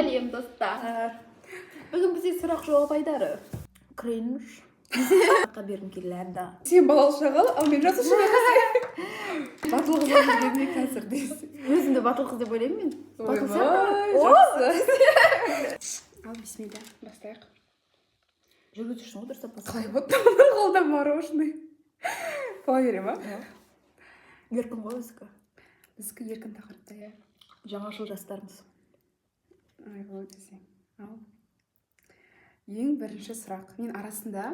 Сәлем достар. Бүгін бізде сұрақ жауап айдары. Кринж. Сұраққа бергім келеді. Сен балалы шағал, ал мен жасы шағал. Батыл қыз болып жүргенде қазір дейсің. Өзімді батыл қыз деп ойлаймын мен. Батыл жақсы. Ал бисмилля, бастайық. Жүргізушісің ғой дұрыстап басқа. Қалай болды? Қолда мороженый. Қала бере ма? Еркін ғой өзікі. Біздікі еркін тақырыпта, иә. Жаңашыл жастармыз. Ай, ғой десең. Ал. Ең бірінші сұрақ. Мен арасында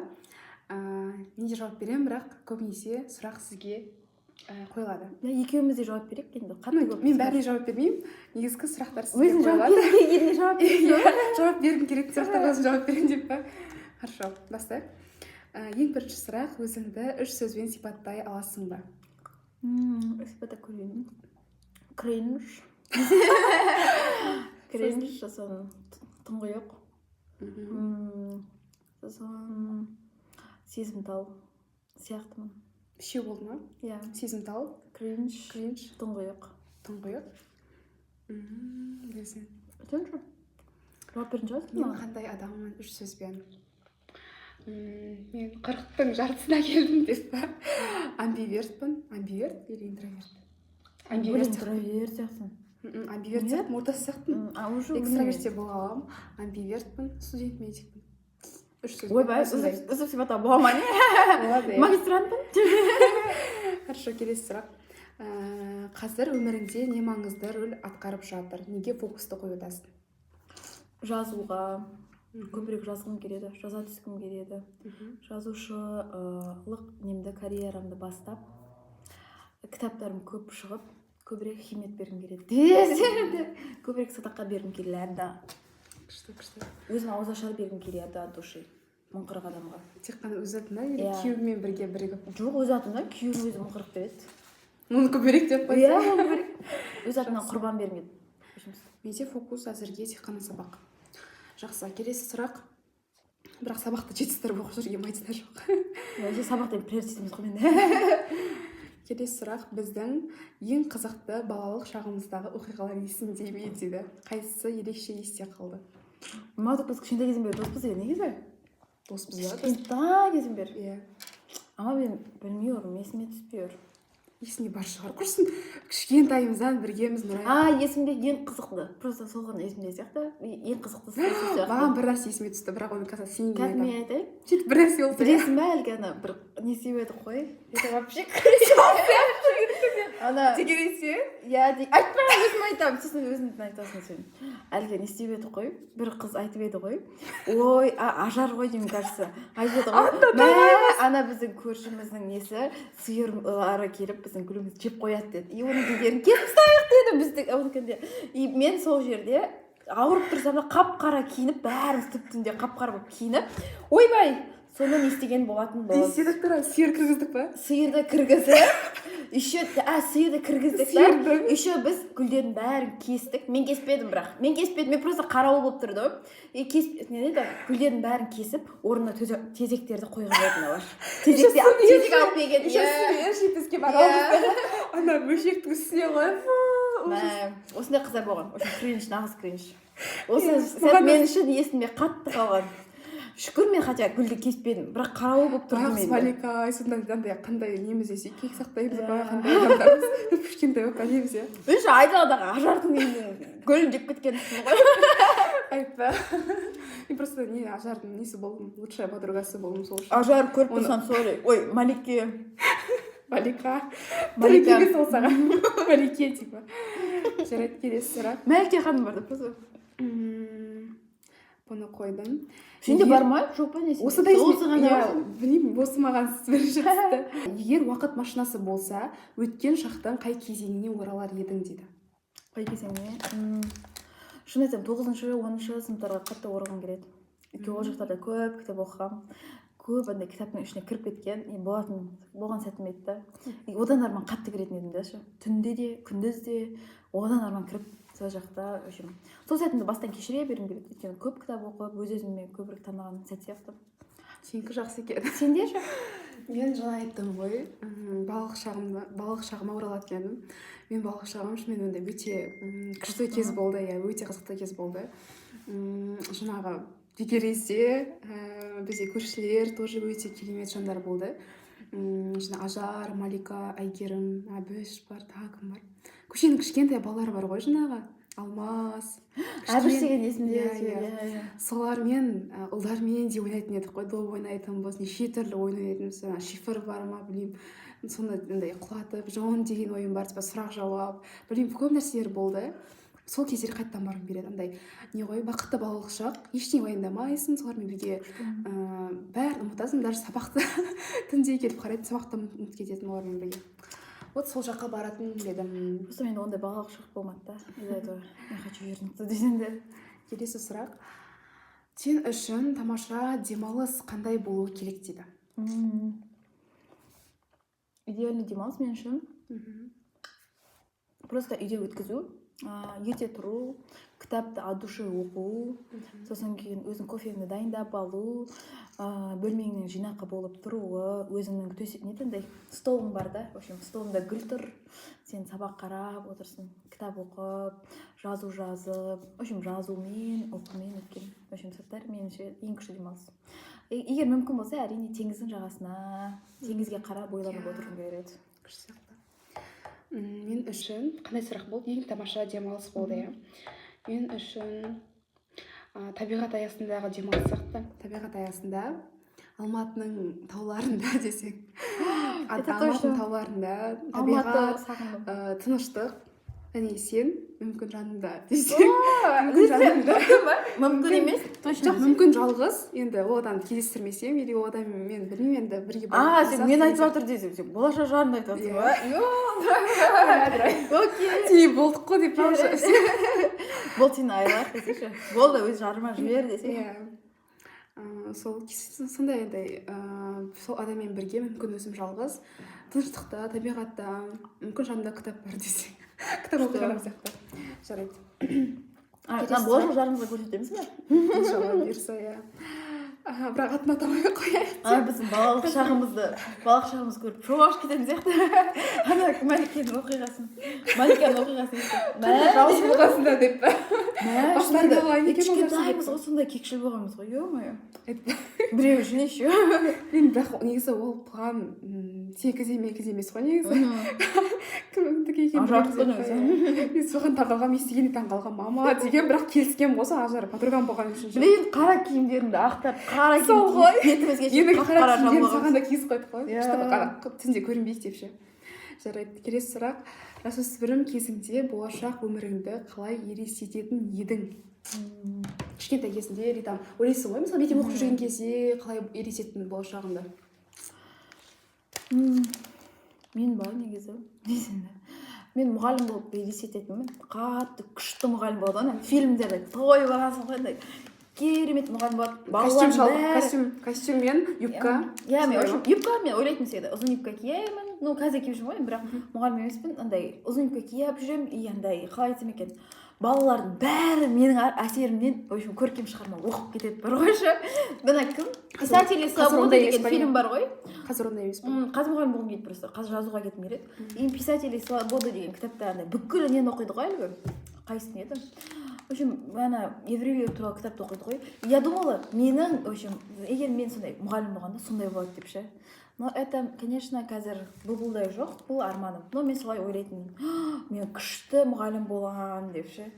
мен де жауап беремін, бірақ көбінесе сұрақ сізге қойылады. Екеуміз де жауап берейік енді. Мен бәріне жауап бермеймін. Негізгі сұрақтар сізге өзің жауап қойылады. берген жауап бересің. Жауап бергім келетін сұрақтарға өзім жауап беремін деп па? Хорошо, бастайық. Ең бірінші сұрақ, өзіңді 3 сөзбен сипаттай аласың ба? Сипаттай көрейін. Кринж. Кринж, сосын тұңғиық. Сосын сезімтал сияқтымын. Үшеу болды ма? Иә. Сезімтал, Кринж, тұңғиық. тұңғиық. Білесің. Сен ше? Жауап бердің жауап Мен қандай адаммын 3 сөзбен? Мен 40-тың жартысына келдім деп па? Амбивертпін. Амбиверт или интроверт? Амбиверт сияқтымын. Амбиверт сияқтымын, ортасы сияқтымын. Экстраверт те бола аламын. Амбивертпін, студент медикпін. 3 сөзбен. Ойбай, үзіп сипаттау бола ма не? Болады. Магистрантпын. Хорошо, келесі сұрақ. Қазір өміріңде не маңызды рөл атқарып жатыр? Неге фокусты қойып Жазуға көбірек жазғым келеді, жаза түскім келеді. Жазушылық немді карьерамды бастап, кітаптарым көп шығып, көбірек химет бергім келеді. Көбірек садаққа бергім келеді. Күшті. Өзім ауыз ашар бергім келеді от души. 1040 адамға. Тек қана өз атына или күйеуімен бірге бірігіп? Жоқ, өз атына, күйеуім өзі 1040 береді. Оны көбірек деп қойса? Иә, көбірек. Өз атына құрбан бергім. Менде фокус әзірге тек қана сабақ. Жақсы, келесі сұрақ. Бірақ сабақты жетістіріп оқып жүрген айтына жоқ. Өте сабақтан приоритет емес қой менде. Келесі сұрақ. Біздің ең қызықты балалық шағымыздағы оқиғалар есіңде ме дейді. Қайсысы ерекше есте қалды? Мадық біз кішкентай кезден бері доспыз деген негізі. Доспыз ба? Кішкентай кезден бері. Иә. Ama ben bilmiyorum, esime tutuyor. Есіңде бар шығар. Құрсын кішкентайымыздан біргеміз Нұрай. Есімде ең қызықты. Просто сол ғана есімде сияқты. Ең қызықты сияқты. Маған бір нәрсе есіме түсті, бірақ оны қазір сен Как мен айтайын? сөйтіп бір нәрсе болды. Білесің бе әлгі ана бір не істеп еді қой? Это вообще ана деген есе? иә айтпа, өзім айтамын, сосын өзіңді айтасың сен. Әлгі не істеп еді қой? Бір қыз айтып еді ғой. Ой, ажар ғой деймін, кажется. Айтып еді ғой. Ана біздің көршіміздің несі сиырлары келіп біздің гүлімізді жеп қояды деді. И оның гүлдерін кесіп тастайық деді біздің оныкінде. И мен сол жерде ауырып тұрсам да қап-қара киініп, бәріміз түп-түнде қап-қара болып киініп, ойбай, соны не істеген болатын болды. Естедік тұра, сиыр кіргіздік па? Сиырды кіргізіп, сиырды кіргіздік та, еще біз гүлдердің бәрін кестік. Мен кеспедім бірақ. Мен просто қарауыл болып тұрды. Гүлдердің бәрін кесіп, орнына тезектерді қойған болатын олар. Тезек алып келген. Жетізге бар алып. Ана мөшектің үстіне қойып. Осындай қыздар болған. Кринж, нағыз кринж. Осы сәт мен үшін есімде қатты қалған. Шүкір мен хотя гүлді кеспедім, бірақ қарауыл болып тұрдым мен. Смалика, сонда қандай неміз десе, кек сақтаймыз ба, қандай адамдарымыз, кішкентай болып әлеміз е. Үші айдаладағы ажардың гүлін жеп кеткенсің ғой. Айтпа. Мен просто ажардың несі болдым, лучшая подругасы болдым сол үшін. Ажар көріп тұрсам солай. Ой, Малике. Малика. Маликеге солсаға. Малике, типа. Жарайды, келесі сұрақ. Малике ханым бар да, просто. Бұны қойдым. Сенде бар ма? Жоқ па несі? Осы да білмеймін, осы маған бірінші түсті. Егер уақыт машинасы болса, өткен шақтан қай кезеңіне оралар едің дейді. Қай кезеңіне? Шын айтсам, 9-шы, 10-шы сыныптарға қатты оралғым келеді. Ол жақтарда көп кітап оқығам. Көп андай кітаптың ішіне кіріп кеткен. Болған сәтім еді. Одан арман қатты кіретін едім да. Түнде де, күндіз де одан арман кіріп сол жақта. Сол сәтімді бастан кешіре бергім келеді. Өйткені көп кітап оқып, өз-өзіме көбірек таныған сәт сияқты. сенікі жақсы екен. Сенде ше? Мен жаңа айттым ғой, балалық шағыма оралады екенмін. Мен балалық шағым шынымен онда өте күшті кез болды, иә, өте қызықты кез болды. Жаңағы дегерезде бізде көршілер тоже өте керемет жандар болды. Жаңа Ажар, Малика, Әйгерім, Әбіш бар, тағы кім бар. Көшенің кішкентай балалары бар ғой жаңағы. Алмаз. Әбіш деген есімде. Солармен, ұлдармен де ойнайтын едік қой. Доп ойнайтынбыз, неше түрлі ойын ойнайтынбыз. Шифр бар ма, білмеймін. Сондай құлатып, жон деген ойын бар, сұрақ жауап. Білмеймін, көп нәрселер болды. Сол кездер қайттан барғым келеді. Андай не ғой, бақытты балалық шақ. Ештеңе уайымдамайсың, солармен бірге бәрін ұмытасың, даже сабақты түнде келіп қарайтын, сабақты ұмытып кететін олармен бірге. Вот сол жаққа баратын едім. Просто менде ондай балалық шақ болмады да. Из-за этого я хочу вернуться десеңдер. Келесі сұрақ. Сен үшін тамаша демалыс қандай болуы керек дейді? Идеальный демалыс мен үшін просто үйде өткізу, ерте тұру, кітапты от души оқу, сосын кейін өзің кофеңді дайындап алу, бөлмеңнің жинақы болып тұруы, өзіңнің нетіндей столың бар да, в общем, столыңда гүл тұр, сен сабақ қарап отырсың, кітап оқып, жазу жазып, в общем, жазумен, оқумен өткен, в общем, сәттер меніңше ең күшті демалыс. Егер мүмкін болса, әрине теңіздің жағасына, теңізге қарап ойланып отырғым келеді. Күшті сияқты. Мен үшін қандай сұрақ болды? Ең тамаша демалыс болды, иә. Мен үшін табиғат аясындағы демалыс сияқты. Табиғат аясында Алматының тауларында десең. Алматының тауларында табиғат, тыныштық, және сен мүмкін жанында десең. Мүмкін жанында. Мүмкін емес. Жоқ, мүмкін жалғыз. Енді одан кездестірмесем, или одан мен білмеймін, енді бірге сен мен айтып отыр дейсің, сен болашақ жарында айтып отырсың ба? Окей, болдық қой деп Бол сені айлақ десейші. Бол да өз жарыма жібер десей. Сол сондай андай сол адаммен бірге мүмкін өзім жалғыз тыныштықта, табиғатта, мүмкін жанымда кітап бар десең. Кітап оқыған сияқты. Жарайды. Болашақ жарымызға көрсетеміз бе? Иншалла бұйырса, иә. Бірақ атын атамай қояйық. Біздің балалық шағымыз көріп шоғаш кететін сияқты. Маликаның оқиғасын. Жауыз болғасында деп пе? Кішкентаймыз ғой, сондай кекшіл болғанбыз ғой, ё-моё. Біреу үшін еще. Мен бірақ негізі ол план 8 емес қой негізі. Кімдікі екен мен соған таңғалғам, естігенде таңғалғам, мама деген, бірақ келіскен болса Ажар подругам болған үшін. Білейін, қара киімдерімді ақтап, қара киім бетімізге шейін қара киімдерін саған да киіз қойдық қой, чтобы түнде көрінбейік деп ше. Жарайды, келесі сұрақ. Жасөспірім кезіңде болашақ өміріңді қалай елестететін едің? Кішкентай кезінде или там ойлайсың ғой, мысалы мектеп оқып жүрген кезде қалай елестеттің болашағыңды? Мен ба негізі? Мен мұғалім болып елестететінмін. Қатты күшті мұғалім болады ғой, фильмдерде той бағасың ғой, керемет мұғалім болады. Костюм мен юбка. Иә, мен юбка, мен ойлайтын всегда ұзын юбка киемін. Ну, қазір киіп жүрмін ғой, бірақ мұғалім емеспін. Андай ұзын юбка киіп жүремін, и андай қалай айтсам екен, балалардың бәрі менің әсерімнен, в общем, көркем шығарма оқып кетеді бар ғойшы. Бұна кім? Писатели свободы деген фильм бар ғой. Қазір ондай емес па? Қазір мұғалім болғым келеді просто. Қазір жазуға кеткім келеді. И Писатели свободы деген кітапта бүкіл нені оқиды ғой әлгі. Қайсысын еді? В общем, ана еврейлер туралы кітапты оқиды ғой. Я думала, менің, в общем, егер мен сондай мұғалім болғанда сондай болады деп ше. Но это, конечно, қазір бұлдай жоқ, бұл арманым. Но мен солай ойлайтынмын. Мен күшті мұғалім болам деп ше.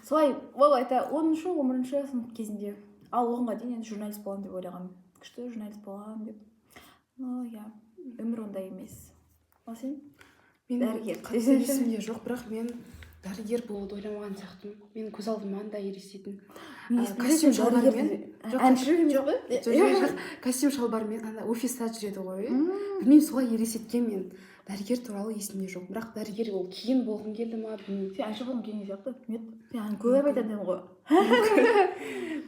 Солай, ол это 10-шы, 11-шы сынып кезінде. Ал оғанға дейін енді журналист болам деп ойлағанмын. Күшті журналист болам деп. Ну, я, өмір ондай емес. Ал сен? Дәрігер. Есімде жоқ, бірақ мен дәрігер болуды ойламаған сияқтымын. Мен көз алдыма анда елестейтін. Костюм шалбармен. Костюм шалбармен анда офиста жүреді ғой. Білмеймін, солай елестеткен мен. Дәрігер туралы есімде жоқ. Бірақ дәрігер ол кейін болғым келді ма, білмеймін. Сен әнші болғым келген сияқты. Сен көп айтатын ғой.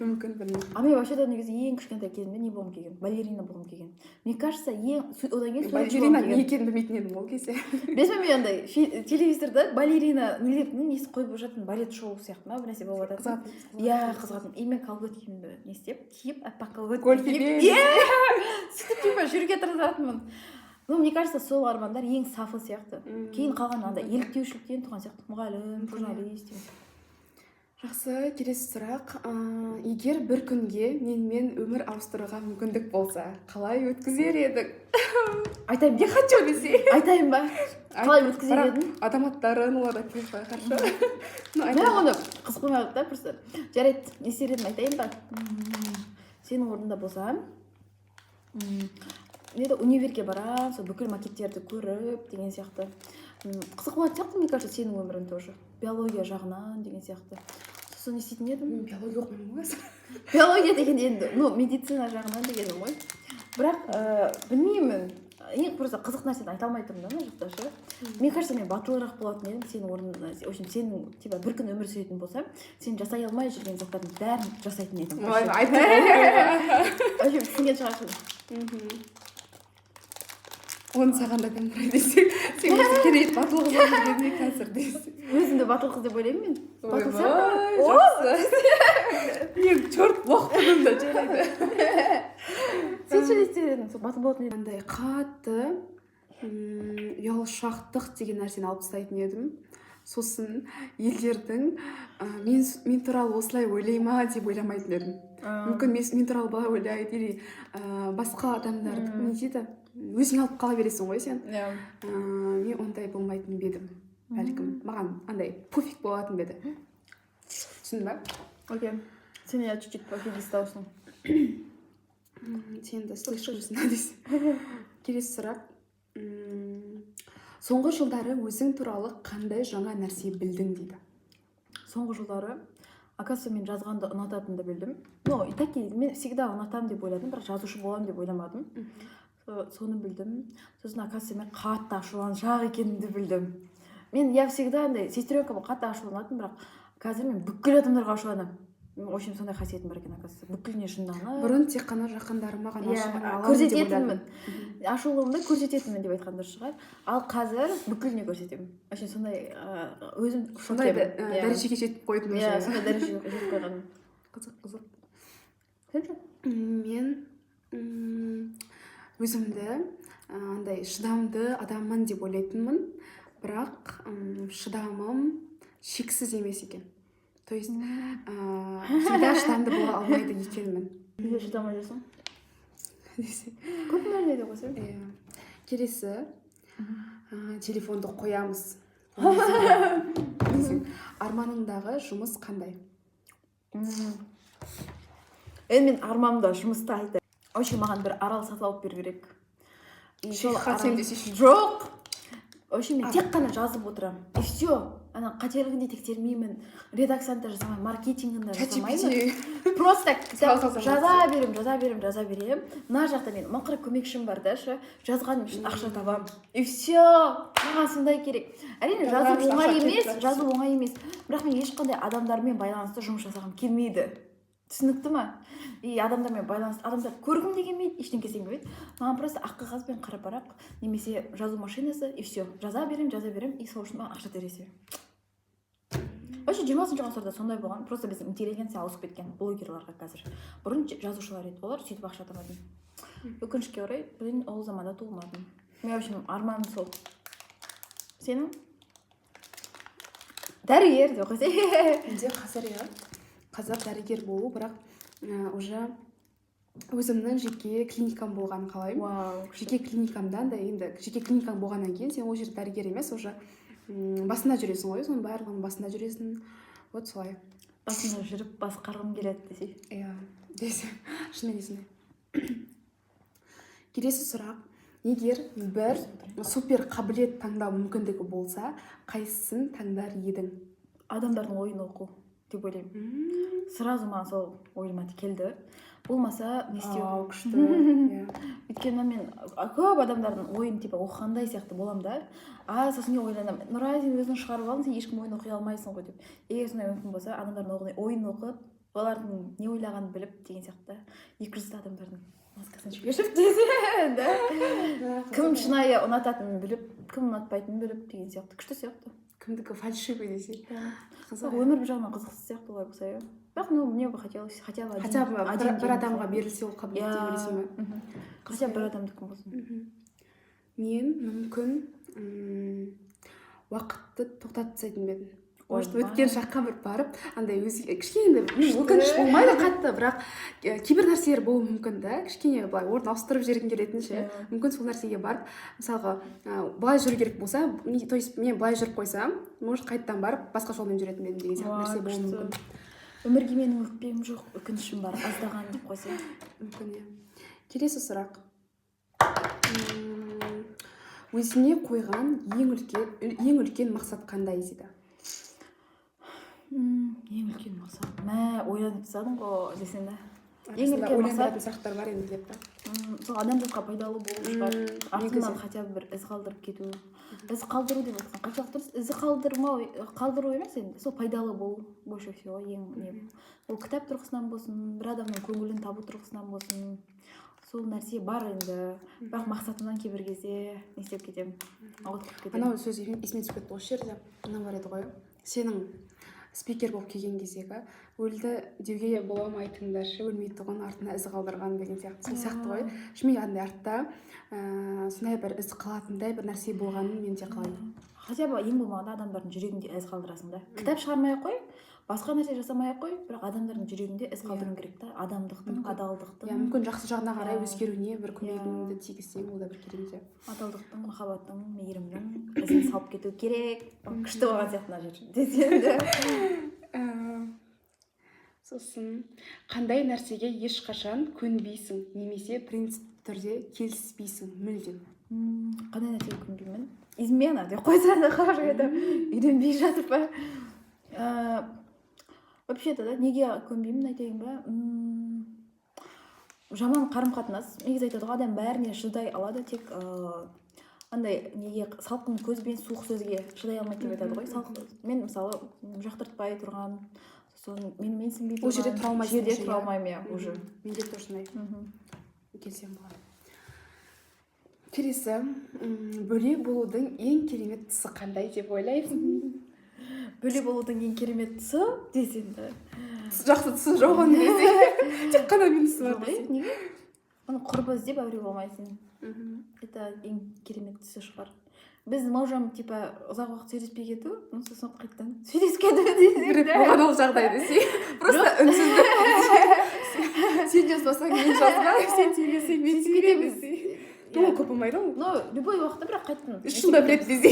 мүмкін білмеймін. А мен вообще да негізі ең кішкентай кезімде не болғым келген, балерина болғым келген. Мне кажется, одан кейін суретші Балерина болғым не келген. екенін білмейтін едім ол кезде. Білесің бе андай телевизорда балерина нелердің несі қойып жататын балет шоу сияқты ма бір нәрсе болып жататын. Иә, қызғанып. И мен колготкимді не істеп, киіп, аппақ колготки Гольфиге. сөйтіп типа жерге тырысатынмын. Ну, мне кажется, сол армандар ең сафы сияқты. Кейін қалған андай еліктеушіліктен туған сияқты. Мұғалім, журналист. Жақсы, келесі сұрақ. Егер бір күнге менімен өмір ауыстыруға мүмкіндік болса, қалай өткізер едің? Айтайын Не хочу десе. айтайын ба? Қалай өткізер едің? Адам аттарын олар айтпай қаршы. Мен оны қызық қоймадық та, просто жарайды, не істер едім айтайын ба? Сенің орнында болсам, универге барам, сол бүкіл макеттерді көріп деген сияқты. Қызық болатын сияқты, мне кажется, сенің өмірің тоже. Биология жағынан деген сияқты. Сосын не істейтін едім? Биология оқымаймын ғой. Биология деген енді, медицина жағынан дегенім ғой. Бірақ білмеймін. Ең просто қызық нәрсені айта алмай тұрмын да мына жақта ше. Мне кажется, мен батылырақ болатын едім сенің орнында. В общем, сенің типа бір күн өмір сүретін болсам, сен жасай алмай жүрген заттардың бәрін жасайтын едім. Ой, айтты. В общем, түсінген шығарсың. Оны саған да кім құрайды десең, сен өзі керек батыл қыз болып жүргенде қазір дейсің. Өзімді батыл қыз деп ойлаймын мен. Батыл Ойбай, сияқты. жақсы. Мен черт лоқпын да жарайды. Сен ше не істер едің? Сол батыл болатын едім. Андай қатты ұялшақтық деген нәрсені алып тастайтын едім. Сосын елдердің мен туралы осылай ойлай ма деп ойламайтын едім. Мүмкін мен туралы былай ойлайды, или басқа адамдар не дейді, өзің алып қала бересің ғой сен. Мен ондай болмайтын бедім. Бәлкім маған андай пофиг болатын беді. Түсіндің ба? Окей. Сен я чуть-чуть пофигистаусың. Сен де слышишься дейсің. Келесі сұрақ. Соңғы жылдары өзің туралы қандай жаңа нәрсе білдің дейді. Соңғы жылдары, оказывается, мен жазғанды ұнататынды білдім. И таки мен всегда ұнатамын деп ойладым, бірақ жазушы боламын деп ойламадым. Соны білдім. Сосын, оказывается, мен қатты ашуланшақ екенімді білдім. Я всегда андай сестренкама қатты ашуланатынмын, бірақ қазір мен бүкіл адамдарға ашуланамын. В общем, сондай қасиетім бар екен, оказывается. Бүкіліне шынданып. Бұрын тек қана жақындарым маған ашулана көрсететінмін. Ашулымды көрсететінмін деп айтқан дұрыс шығар. Ал қазір бүкіліне көрсетемін. Вообще сондай өзім сондай дәрежеге жетіп қойдым. Иә, сондай дәрежеге жетіп қойғаным. Қызық. Сен ше? Мен өзімді андай шыдамды адаммын деп ойлайтынмын, бірақ шыдамым шексіз емес екен. То есть всегда шыдамды бола алмайды екенмін. Неге шыдамай жүрсің? Көп нәрсе де қойсаң. Келесі телефонды қоямыз. Арманыңдағы жұмыс қандай? Мен арманымда жұмысты айтайын. Вообще маған бір арал сатып алып беру керек. Сен десейші. Жоқ. Вообще мен тек қана жазып отырамын. И все. Ана қателігін де тексермеймін. Редакцияны да жасамаймын, маркетингін де жасамаймын. Просто жаза берем. Мына жақта мен мақыр көмекшім бар да ше. Жазғаным үшін ақша табамын. И все. Маған сондай керек. Әрине жазу оңай емес. Бірақ мен ешқандай адамдармен байланысты жұмыс жасағым келмейді. Түсінікті ма? И адамдармен байланысты, адамдар көргім де келмейді, ештеңе келмейді. Маған просто ақ қағаз бен қара парақ, немесе жазу машинасы, и все. Жаза берем, и сол үшін маған ақша бересің. Вообще 20-шы ғасырда сондай болған. Просто біздің интеллигенция ауысып кеткен блогерларға қазір. Бұрын жазушылар еді, олар сөйтіп ақша табатын. Өкінішке орай, мен ол заманда туылмадым. Мен в общем арманым сол. Сенің? Дәрігер деп қойсай. Менде қазір дәрігер болу, бірақ уже өзімнің жеке клиникам болғанын қалаймын. Жеке клиникамда да енді жеке клиникам болғаннан кейін сен ол жерде дәрігер емес, уже басында жүресің ғой, соның барлығының басында жүресің. Вот солай. Басында жүріп басқарғым келеді десей. Иә, десең. Шынымен есімде. Келесі сұрақ. Егер бір супер қабілет таңдау мүмкіндігі болса, қайсысын таңдар едің? Адамдардың ойын оқу деп ойлаймын. Сразу маған сол ойыма келді. Болмаса не істеу? Күшті. Өйткені мен көп адамдардың ойын типа оқығандай сияқты боламын да. Сосын не ойланамын. Нұрай, сен өзің шығарып алдың, сен ешкім ойын оқи алмайсың ғой деп. Егер сондай мүмкін болса, адамдардың ойын оқып, олардың не ойлағанын біліп деген сияқты 200 адамдардың маскасын шешіп десе да кім шынайы ұнататынын біліп кім ұнатпайтынын біліп деген сияқты күшті сияқты. Кімдікі фальшивый десе. Қызық, өмір бір жағынан қызықсыз сияқты олай болса иә. Бірақ ну мне бы хотелось хотя бы бір адамға берілсе ол қабілет деп ойлайсың ба? хотя бы бір адамдікі болсын. Мен мүмкін уақытты тоқтатып тастайтын ба едім. Может, өткен шаққа бір барып, андай өзге кішкене өкініш болмайды қатты, бірақ кейбір нәрселер болуы мүмкін да, кішкене былай орын ауыстырып жібергім келетін ше. Мүмкін сол нәрсеге барып, мысалға, былай жүру керек болса, то есть мен былай жүріп қойсам, может қайтадан барып басқа жолмен жүретін едім деген сияқты нәрсе болуы мүмкін. Өмірге менің өкпем жоқ, өкінішім бар, аздаған деп қойса. Мүмкін иә. Келесі сұрақ. Өзіне қойған ең үлкен мақсат қандай дейді? Ең үлкен мақсат. Ойланып тастадың ғой десең да. Ең үлкен мақсат сұрақтар бар енді деп та. Сол адамзатқа пайдалы болу шығар. Артынан хотя бы бір із қалдырып кету. Із қалдыру деп жатқан қаншалық дұрыс? Ізі қалдыру емес енді. Сол пайдалы болу больше всего ең не. Ол кітап тұрғысынан болсын, бір адамның көңілін табу тұрғысынан болсын. Сол нәрсе бар енді. Бірақ мақсатымнан кейбір кезде не істеп кетемін. Ауытқып кетемін. Анау сөз есіме түсіп кетті осы жерде. Мына бар еді ғой. Сенің спикер болып келген кездегі өлді деуге бола алмайтындаршы, өлмейтұғын артына із қалдырған деген сияқты ғой. Шынымен андай артта сондай бір із қалатындай бір нәрсе болғанын мен де қалаймын. Хотя бы ең болмағанда адамдардың жүрегінде із қалдырасың да. Кітап шығармай қой, басқа нәрсе жасамай қой, бірақ адамдардың жүрегінде із қалдыруың керек та. Адамдықтың, адалдықтың. Мүмкін жақсы жағына қарай өзгеруіне бір көмегіңді тигізсең, ол да бір керемет. Адалдықтың, махаббаттың, мейірімнің ізін салып кету керек. Күшті болған сияқты мына жер. Десең Сосын қандай нәрсеге ешқашан көнбейсің немесе принцип түрде келіспейсің мүлдем? Қандай нәрсеге көнбеймін? Измена деп қойса да хорошо еді. Үйленбей жатып па. Вообще-то да неге көнбеймін айтайын ба? Жаман қарым-қатынас. Негізі айтады ғой, адам бәріне шыдай алады, тек андай неге салқын көзбен суық сөзге шыдай алмайды деп айтады ғой. Мен мысалы жақтыртпай тұрған, мен менсінбей тұрған, ол жерде тұра алмайсың. Жерде тұра алмаймын уже. Менде тоже келсем болады. Келесі, бөле болудың ең керемет тұсы қандай деп ойлайсың? Бөле болудың ең керемет тұсы десең да. Жақсы тұсы жоқ оны десе. Тек қана минусы бар. Неге? Оны құрбы іздеп әуре болмайсың. Это ең керемет тұсы шығар. Біз можем типа ұзақ уақыт сөйлеспей кету, сосын қайтадан сөйлесіп кету десең да. Оған ол жағдай десе. Просто үнсіздік. Сен жазбасаң мен жазба, сен сөйлесең мен сөйлеймін. Ну, көп болмайды ғой. Ну, любой уақытта бірақ қайтадан. Шында білет десе.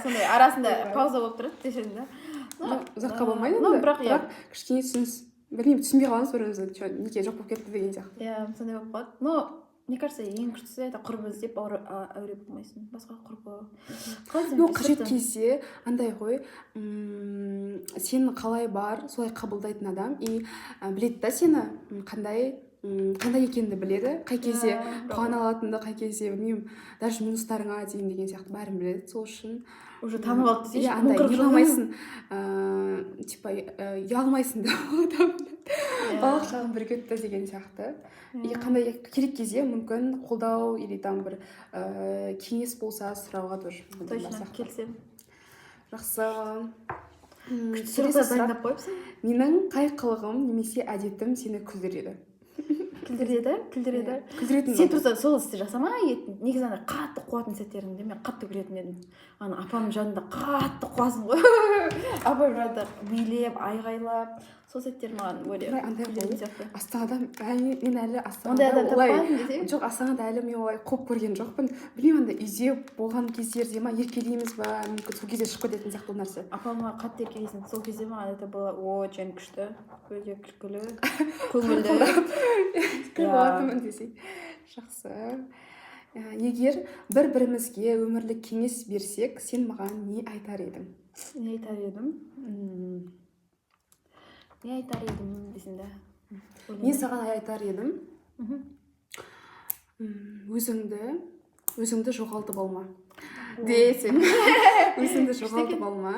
Сондай арасында пауза болып тұрады десең да. Ұзаққа болмайды енді. Бірақ кішкене білмеймін, түсінбей қаламыз бір-өзі. Неге жоқ болып кетті деген сияқты. Иә, сондай болып қалады. Но мне кажется, ең күштісі это құрбы іздеп әуре болмайсың. Басқа құрбы. Ну, қажет кезде андай ғой, сені қалай бар, солай қабылдайтын адам и біледі да сені қандай екеніңді біледі, қай кезде қуана алатынды, қай кезде білмеймін, даже минустарыңа дейін деген сияқты бәрін біледі. Сол үшін уже танып алды десейші. Андай ұяламайсың, типа ұялмайсың да адамды. Балық жағын бір кетті деген сияқты. И қандай керек кезде мүмкін қолдау или там бір кеңес болса сұрауға тоже. Точно, келсем. Жақсы. Сұрақтар дайындап қойыпсың? Менің қай қылығым немесе әдетім сені күлдіреді? Күлдіреді. Сен тұрса сол істі жасамай етін. Негізі ана қатты қуатын сәттерімде мен қатты күлетін едім. Ана апамның жанында қатты қуасың ғой. Апам жанында билеп, айғайлап. Сол сәттер маған өте күлдіретін сияқты. Астанада мен әлі Астанада олай жоқ, Астанада әлі мен олай қуып көрген жоқпын. Білмеймін, андай үйде болған кездерде ма еркелейміз ба, мүмкін сол кезде шығып кететін сияқты нәрсе. Апама қатты еркелейсің. Сол кезде маған это было очень күшті, өте күлкілі, көңілді. Болатынмын десей. Жақсы. Егер бір-бірімізге өмірлік кеңес берсек, сен маған не айтар едің? Не айтар едім? Не айтар едім десің да? Мен саған айтар едім. Өзіңді жоғалтып алма. Десең. Өзіңді жоғалтып алма.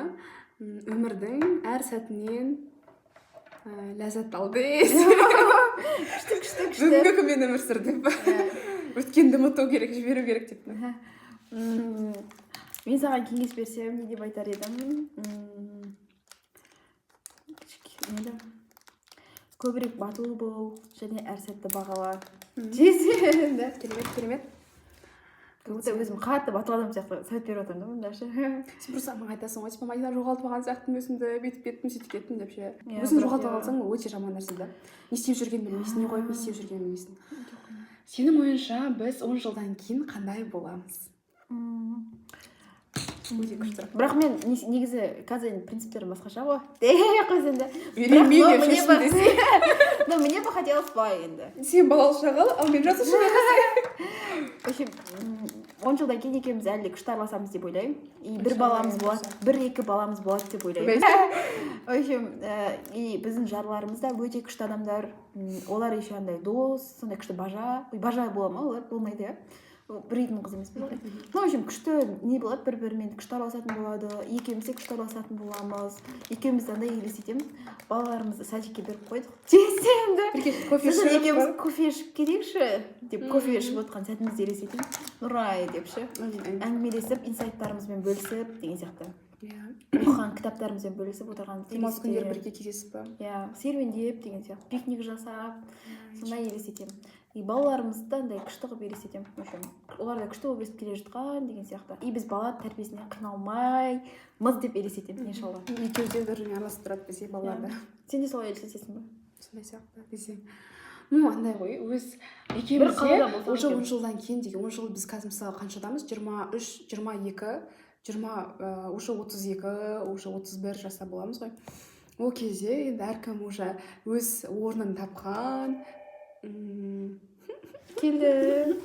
Өмірдің әр сәтінен ләззат алдыз. күшті Бүгінгі күнмен өмір сүр деп. Өткенді ұмыту керек, жіберу керек деп. Мен саған кеңес берсем, не деп айтар едім? Көбірек батыл бол, және әр сәтті бағала. Жесенді. Керемет. Өзім қатты батыл адам сияқты совет беріп отырмын да мұнда ше. Сен просто маған айтасың ғой, типа мадина жоғалтып алған сияқтымын өзімді, бүйтіп кеттім, сөйтіп кеттім деп ше. Иә, Өзің бірақ жоғалтып иә. алсаң ол өте жаман нәрсе да. Не істеп жүргенін білмейсің, не қойып не істеп жүргенін білмейсің. Сенің ойыңша біз 10 жылдан кейін қандай боламыз? Өте күшті. Бірақ мен негізі қазір принциптерім басқаша ғой. Дей қойсын да. Үйренбей шешім десең. Но мне бы хотелось былай енді. Сен балалы шағал, ал мен жасы шағал. В общем, 10 жылдан кейін екеуміз әлі де күшті араласамыз деп ойлаймын. И бір баламыз болады, 1-2 баламыз болады деп ойлаймын. В общем, и біздің жарларымыз да өте күшті адамдар. Олар еще андай дос, сондай күшті бажа бола ма олар? Болмайды, иә. Бір үйдің қыз емес пе? Ну, в общем, күшті не болады, бір-бірімен күшті араласатын болады. Екеуміз де күшті араласатын боламыз. Екеуміз де андай елестетеміз. Балаларымызды садикке беріп қойдық. Жесенді. Екеуміз кофе ішіп кетейікші деп кофе ішіп отқан сәтімізді елестетеміз. Нұрай деп ше. Әңгімелесіп, инсайттарымызбен бөлісіп деген сияқты. Оқыған кітаптарымызбен бөлісіп отырған. Демалыс күндері бірге кездесіп па? Иә, серуендеп деген сияқты. Пикник жасап, сондай елестетемін. И балаларымызды андай күшті қылып елестетемін. Олар да күшті болып өсіп келе жатқан деген сияқты. И біз бала тәрбиесіне қиналмаймыз деп елестетемін, иншалла. Екеуі де бір араласып тұрады бізде балаларды. Сен де солай елестетесің ба? Сондай сияқты десең. Ну, андай ғой, өз екеумізде уже 10 жылдан кейін деген 10 жыл біз қазір мысалы қаншадамыз? 23, 22, уже 32, уже 31 жаста боламыз ғой. Ол кезде енді әркім уже өз орнын тапқан. Келді.